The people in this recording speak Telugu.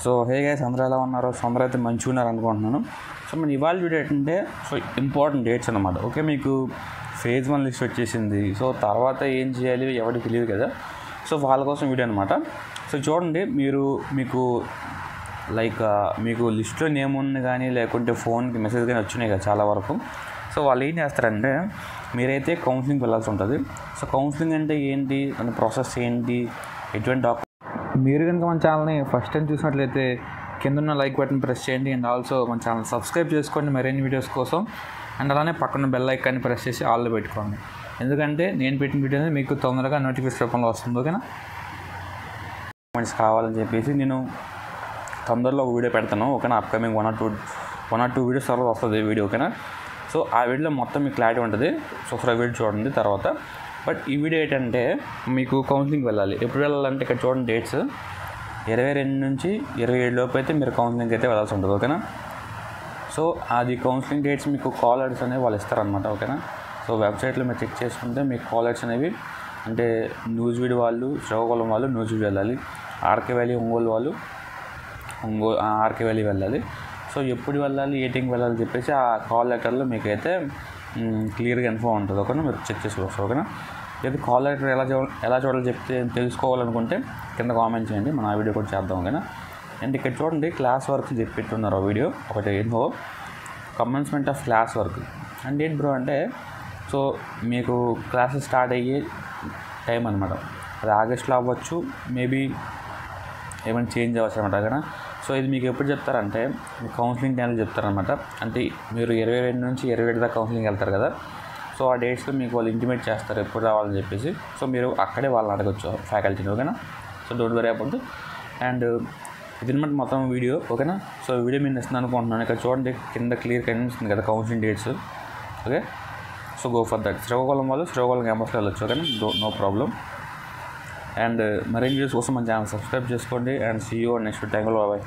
సో హే గైస్, అందరూ ఎలా ఉన్నారు? సో అందరూ అయితే మంచిగా ఉన్నారు అనుకుంటున్నాను. సో మన ఇవాళ వీడియో ఏంటంటే సో ఇంపార్టెంట్ డేట్స్ అనమాట. ఓకే, మీకు ఫేజ్ 1 లిస్ట్ వచ్చేసింది. సో తర్వాత ఏం చేయాలి ఎవరికి తెలియదు కదా. సో వాళ్ళ కోసం వీడియో అనమాట. సో చూడండి, మీకు లిస్ట్లో నేమ్ ఉంది కానీ లేకుంటే ఫోన్కి మెసేజ్ కానీ వచ్చినాయి కదా చాలా వరకు. సో వాళ్ళు ఏం చేస్తారంటే, మీరైతే కౌన్సిలింగ్కి వెళ్ళాల్సి ఉంటుంది. సో కౌన్సిలింగ్ అంటే ఏంటి, దాని ప్రాసెస్ ఏంటి, ఎటువంటి మీరు కనుక మన ఛానల్ని ఫస్ట్ టైం చూసినట్లయితే కింద ఉన్న లైక్ బటన్ ప్రెస్ చేయండి. అండ్ ఆల్సో మన ఛానల్ సబ్స్క్రైబ్ చేసుకోండి మరిన్ని వీడియోస్ కోసం. అండ్ అలానే పక్కన బెల్ ఐకాన్ని ప్రెస్ చేసి ఆల్లో పెట్టుకోండి. ఎందుకంటే నేను పెట్టిన వీడియో అనేది మీకు తొందరగా నోటిఫికేషన్ రూపంలో వస్తుంది. ఓకేనా, కావాలని చెప్పేసి నేను తొందరలో ఒక వీడియో పెడతాను. ఓకేనా, upcoming one or two videos తర్వాత వస్తుంది వీడియో. ఓకేనా, సో ఆ వీడియోలో మొత్తం మీకు క్లారిటీ ఉంటుంది. సో ఒకసారి వీడియో చూడండి తర్వాత. బట్ ఈ వీడియో ఏంటంటే, మీకు కౌన్సిలింగ్కి వెళ్ళాలి. ఎప్పుడు వెళ్ళాలంటే ఇక్కడ చూడండి డేట్స్ 22 నుంచి 27 లోపు అయితే మీరు కౌన్సిలింగ్కి అయితే వెళ్ళాల్సి ఉంటుంది. ఓకేనా, సో అది కౌన్సిలింగ్ డేట్స్ మీకు కాల్ లెటర్స్ అనేవి వాళ్ళు ఇస్తారనమాట. ఓకేనా, సో వెబ్సైట్లో మీరు చెక్ చేసుకుంటే మీకు కాల్ లెటర్స్ అనేవి అంటే న్యూజివీడ్ వాళ్ళు, శ్రీకాకుళం వాళ్ళు న్యూజివీడ్ వెళ్ళాలి, ఆర్కే వ్యాలీ ఒంగోలు వాళ్ళు ఆర్కే వ్యాలీ వెళ్ళాలి. సో ఎప్పుడు వెళ్ళాలి, ఏ టైంకి వెళ్ళాలి చెప్పేసి ఆ కాల్ లెటర్లో మీకైతే క్లియర్గా ఇన్ఫో ఉంటుంది. ఓకేనా, మీరు చెక్ చేసుకోవచ్చు. ఓకేనా, లేదు కాల్ లెటర్ ఎలా చూడాలో చెప్తే తెలుసుకోవాలనుకుంటే కింద కామెంట్ చేయండి, మనం ఆ వీడియో కూడా చేద్దాం. ఓకేనా, అండ్ ఇక్కడ చూడండి క్లాస్ వర్క్ పెట్టున్నారు ఆ వీడియో. ఒకటి info commencement of class work అంటే ఏంటి బ్రో అంటే, సో మీకు క్లాసెస్ స్టార్ట్ అయ్యే టైం అనమాట. అది ఆగస్ట్లో అవ్వచ్చు, మేబీ ఏమైనా చేంజ్ అవ్వచ్చు అనమాట. ఓకేనా, సో ఇది మీకు ఎప్పుడు చెప్తారంటే కౌన్సిలింగ్ టైంలో చెప్తారనమాట. అంటే మీరు 22 నుంచి 27 దాకా కౌన్సిలింగ్ వెళ్తారు కదా. సో ఆ డేట్స్లో మీకు వాళ్ళు ఇంటిమేట్ చేస్తారు ఎప్పుడు రావాలని చెప్పేసి. సో మీరు అక్కడే వాళ్ళని అడగచ్చు ఫ్యాకల్టీని. ఓకేనా, so don't worry about. And ఇది అనమాట మొత్తం వీడియో. ఓకేనా, సో వీడియో మీరు ఇస్తున్నాను అనుకుంటున్నాను. ఇక్కడ చూడండి కింద క్లియర్ కనిపిస్తుంది కదా counselling dates. Okay, so go for that. Srikakulam వాళ్ళు శ్రీకాకుళం క్యాంపస్లో వెళ్ళొచ్చు. ఓకేనా, నో ప్రాబ్లం. అండ్ మరిన్ని వీడియోస్ కోసం మన ఛానల్ సబ్స్క్రైబ్ చేసుకోండి. అండ్ సీ యూ నెక్స్ట్ టైంలో. బాయ్.